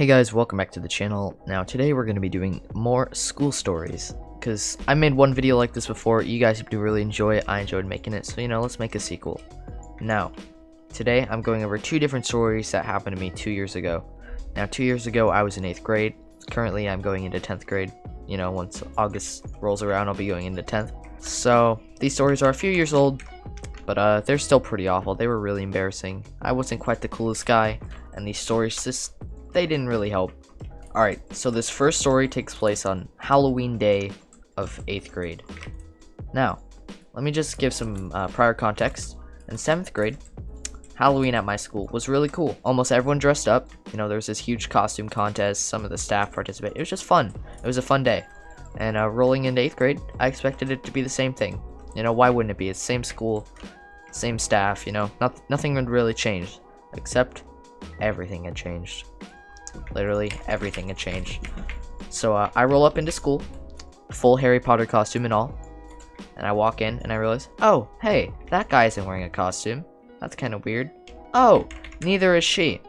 Hey guys, welcome back to the channel. Now today we're going to be doing more school stories, because I made one video like this before. You guys do really enjoy it. I enjoyed making it, so let's make a sequel. Now, today I'm going over two different stories that happened to me 2 years ago. Now 2 years ago I was in 8th grade. Currently I'm going into 10th grade. Once August rolls around I'll be going into 10th. So these stories are a few years old, but they're still pretty awful. They were really embarrassing. I wasn't quite the coolest guy, and these stories they didn't really help. Alright, so this first story takes place on Halloween day of 8th grade. Now, let me just give some prior context. In 7th grade, Halloween at my school was really cool. Almost everyone dressed up. There was this huge costume contest. Some of the staff participated. It was just fun. It was a fun day. And rolling into 8th grade, I expected it to be the same thing. Why wouldn't it be? It's the same school, same staff, nothing had really changed. Except everything had changed. Literally everything had changed. So I roll up into school, full Harry Potter costume and all, and I walk in and I realize, oh hey, that guy isn't wearing a costume. That's kind of weird. Oh, neither is she.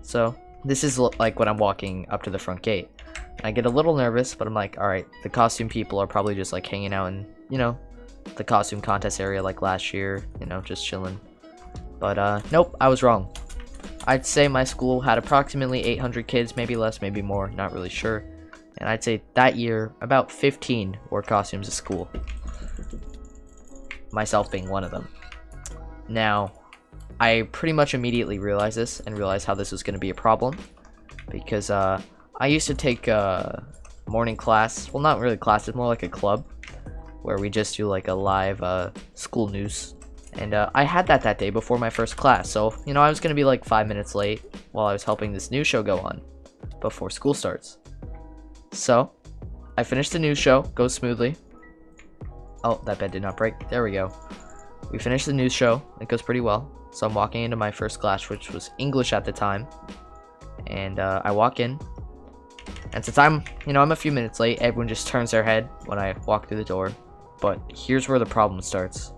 So this is like when I'm walking up to the front gate. I get a little nervous, but I'm like, alright, the costume people are probably just like hanging out in the costume contest area like last year, just chilling. But nope, I was wrong. I'd say my school had approximately 800 kids, maybe less, maybe more, not really sure. And I'd say that year, about 15 wore costumes at school. Myself being one of them. Now, I pretty much immediately realized this and realized how this was going to be a problem. Because I used to take morning class. Well, not really class, it's more like a club. Where we just do like a live school news. And I had that day before my first class, so I was gonna be like 5 minutes late while I was helping this news show go on before school starts. So I finished the news show, goes smoothly. Oh, that bed did not break. There we go. We finished the news show. It goes pretty well. So I'm walking into my first class, which was English at the time, and I walk in. And since I'm a few minutes late, everyone just turns their head when I walk through the door. But here's where the problem starts.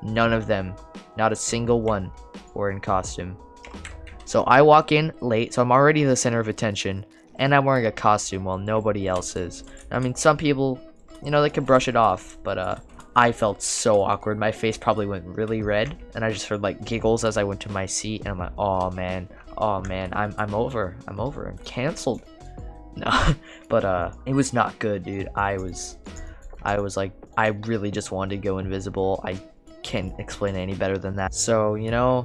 None of them, not a single one, were in costume. So I walk in late, so I'm already the center of attention, and I'm wearing a costume while nobody else is. I mean, some people, they can brush it off, but I felt so awkward. My face probably went really red, and I just heard like giggles as I went to my seat, and I'm like, oh man, I'm over, I'm canceled. No, but it was not good, dude. I was like, I really just wanted to go invisible. I can't explain it any better than that. So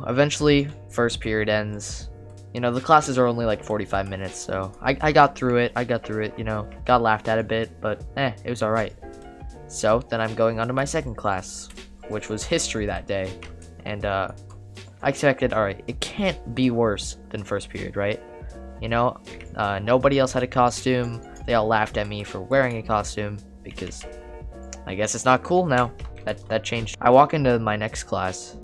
eventually first period ends. The classes are only like 45 minutes, so I got through it. Got laughed at a bit, but it was all right. So then I'm going on to my second class, which was history that day, and I expected, all right, it can't be worse than first period, right? Nobody else had a costume. They all laughed at me for wearing a costume because I guess it's not cool now. That changed. I walk into my next class,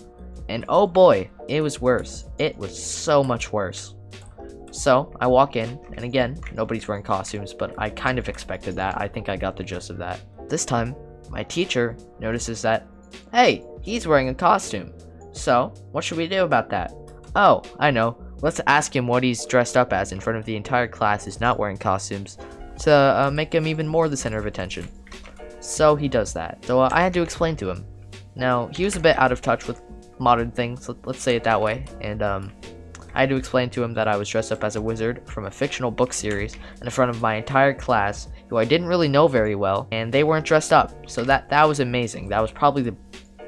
and oh boy, it was worse. It was so much worse. So I walk in, and again, nobody's wearing costumes, but I kind of expected that. I think I got the gist of that. This time, my teacher notices that, hey, he's wearing a costume. So what should we do about that? Oh, I know. Let's ask him what he's dressed up as in front of the entire class who's not wearing costumes to make him even more the center of attention. So he does that. So I had to explain to him. Now, he was a bit out of touch with modern things, let's say it that way, and I had to explain to him that I was dressed up as a wizard from a fictional book series in front of my entire class, who I didn't really know very well, and they weren't dressed up. So that was amazing. That was probably the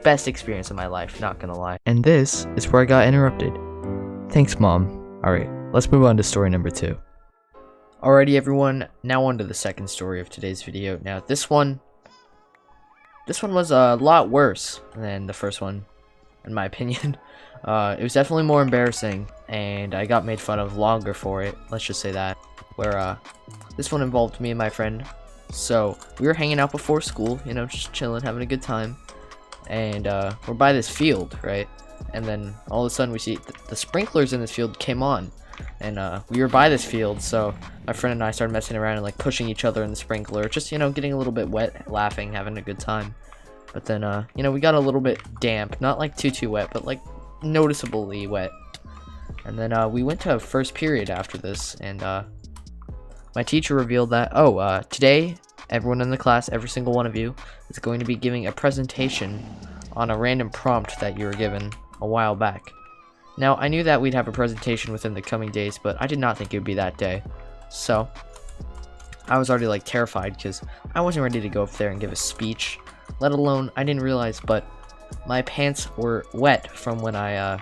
best experience of my life, not gonna lie. And this is where I got interrupted. Thanks, Mom. Alright, let's move on to story number 2. Alrighty, everyone, now on to the second story of today's video. Now, this one was a lot worse than the first one, in my opinion. It was definitely more embarrassing, and I got made fun of longer for it, let's just say that. Where, this one involved me and my friend. So, we were hanging out before school, just chilling, having a good time. And, we're by this field, right? And then, all of a sudden, we see the sprinklers in this field came on. And, we were by this field, so my friend and I started messing around and, like, pushing each other in the sprinkler. Just, getting a little bit wet, laughing, having a good time. But then, we got a little bit damp. Not, like, too wet, but, like, noticeably wet. And then we went to first period after this, and my teacher revealed that, today, everyone in the class, every single one of you, is going to be giving a presentation on a random prompt that you were given a while back. Now, I knew that we'd have a presentation within the coming days, but I did not think it would be that day. So, I was already, like, terrified, because I wasn't ready to go up there and give a speech. Let alone, I didn't realize, but my pants were wet from when I,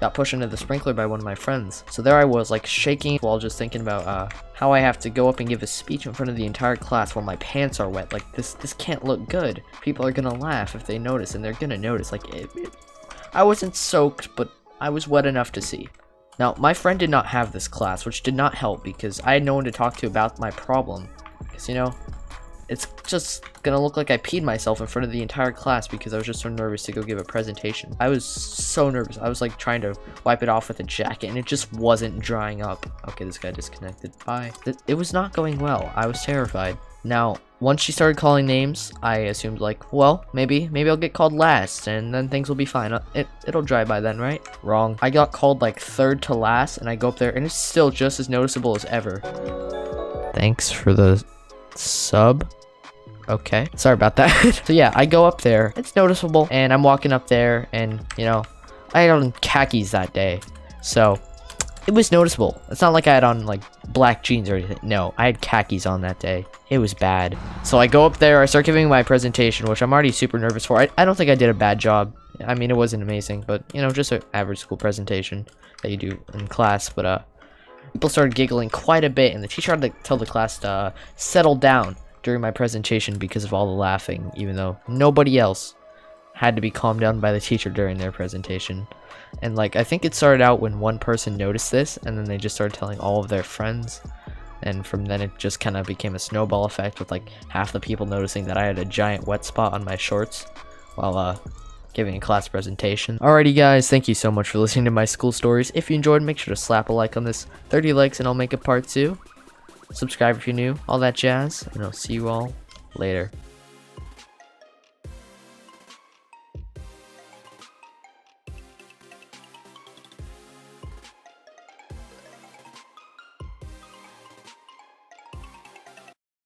got pushed into the sprinkler by one of my friends. So there I was, like, shaking while just thinking about how I have to go up and give a speech in front of the entire class while my pants are wet. Like, this can't look good. People are gonna laugh if they notice, and they're gonna notice. Like, I wasn't soaked, but I was wet enough to see. Now, my friend did not have this class, which did not help because I had no one to talk to about my problem. Because, you know, it's just gonna look like I peed myself in front of the entire class because I was just so nervous to go give a presentation. I was so nervous. I was like trying to wipe it off with a jacket and it just wasn't drying up. Okay, this guy disconnected. Bye. It was not going well. I was terrified. Now, once she started calling names, I assumed like, well, maybe I'll get called last and then things will be fine. It'll dry by then, right? Wrong. I got called like third to last and I go up there and it's still just as noticeable as ever. Thanks for the sub. Okay, sorry about that. So yeah, I go up there, it's noticeable, and I'm walking up there, and, you know, I had on khakis that day, so it was noticeable. It's not like I had on, like, black jeans or anything. No, I had khakis on that day. It was bad. So I go up there, I start giving my presentation, which I'm already super nervous for. I don't think I did a bad job. I mean, it wasn't amazing, but, you know, just an average school presentation that you do in class, but, people started giggling quite a bit, and the teacher had to tell the class to settle down during my presentation because of all the laughing, even though nobody else had to be calmed down by the teacher during their presentation. And like, I think it started out when one person noticed this, and then they just started telling all of their friends, and from then it just kind of became a snowball effect with like half the people noticing that I had a giant wet spot on my shorts while giving a class presentation. Alrighty guys, thank you so much for listening to my school stories. If you enjoyed, make sure to slap a like on this. 30 likes and I'll make a part 2. Subscribe if you're new, all that jazz, and I'll see you all later.